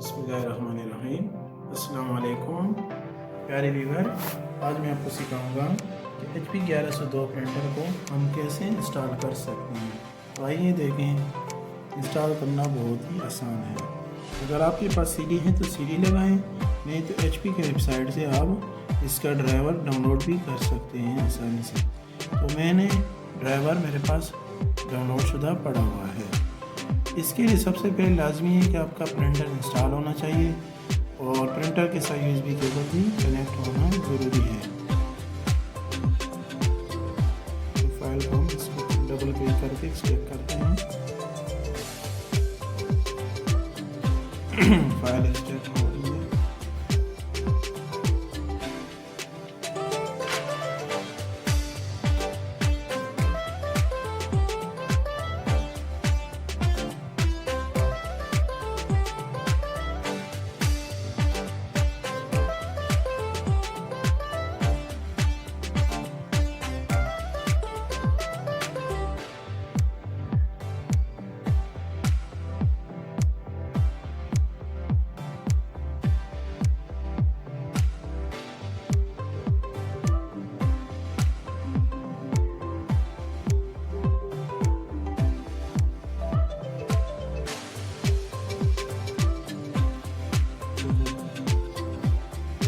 बिस्मिल्लाहिर्रहमानिर्रहीम। अस्सलाम वालेकुम प्यारे व्यूअर, आज मैं आपको सिखाऊंगा कि HP 1102 प्रिंटर को हम कैसे इंस्टॉल कर सकते हैं। तो आइए देखें, इंस्टॉल करना बहुत ही आसान है। अगर आपके पास CD है तो CD लगाएं, नहीं तो HP की वेबसाइट से आप इसका ड्राइवर डाउनलोड भी कर सकते हैं आसानी से। तो मैंने ड्राइवर मेरे पास डाउनलोड शुदा पड़ा हुआ है। इसके लिए सबसे पहले लाजमी है कि आपका प्रिंटर इंस्टॉल होना चाहिए और प्रिंटर के साथ USB केबल भी कनेक्ट होना ज़रूरी है। तो फाइल को हम इस पर डबल क्लिक करके चेक करते हैं। फाइल एक्सट्रैक्ट हो रही है।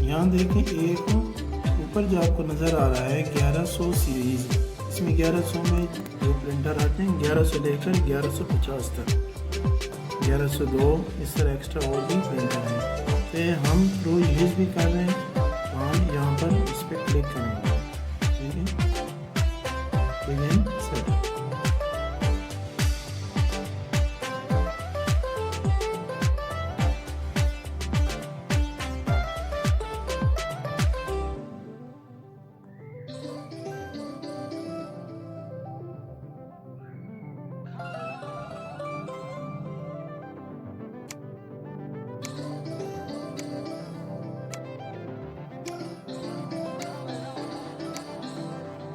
यहाँ देखें, एक ऊपर जो आपको नज़र आ रहा है 1100 सीरीज़, इसमें 1100 में जो प्रिंटर आते हैं 1100 लेकर 1150 तक, 1102 इस तरह एक्स्ट्रा और भी प्रिंटर हैं। तो हम थ्रू USB कर रहे हैं, तो हम यहाँ पर इस पर क्लिक करेंगे। ठीक है, बिगिन सेटअप।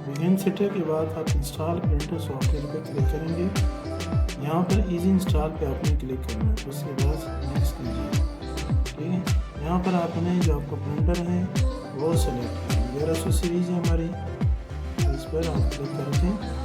बिगिन सेटअप के बाद आप इंस्टॉल प्रिंटर सॉफ्टवेयर पर क्लिक करेंगे। यहाँ पर इजी इंस्टॉल पे आपने क्लिक करना है, उसके बाद नेक्स्ट कीजिए। ठीक है, यहाँ पर आपने जो आपका प्रिंटर है वो सेलेक्ट करें। 1100 सीरीज़ है हमारी, तो इस पर आप क्लिक करके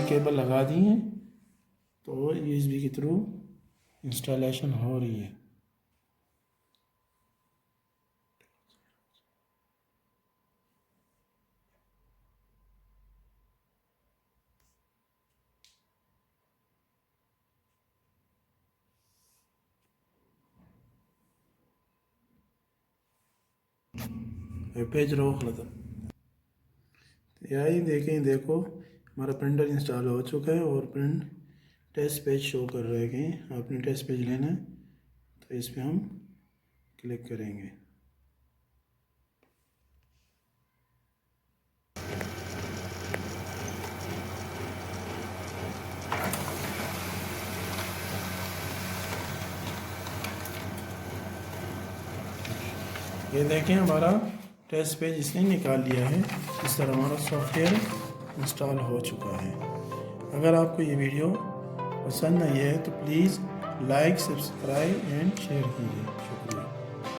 केबल लगा दी है, तो USB के थ्रू इंस्टॉलेशन हो रही है। वेब पेज रोक लगा, यही देखें, देखो हमारा प्रिंटर इंस्टॉल हो चुका है और प्रिंट टेस्ट पेज शो कर रहे हैं। आपने टेस्ट पेज लेना है, तो इस पर हम क्लिक करेंगे। ये देखें, हमारा टेस्ट पेज इसने निकाल लिया है। इस तरह हमारा सॉफ्टवेयर इंस्टॉल हो चुका है। अगर आपको ये वीडियो पसंद आई है तो please like, subscribe and share कीजिए। शुक्रिया।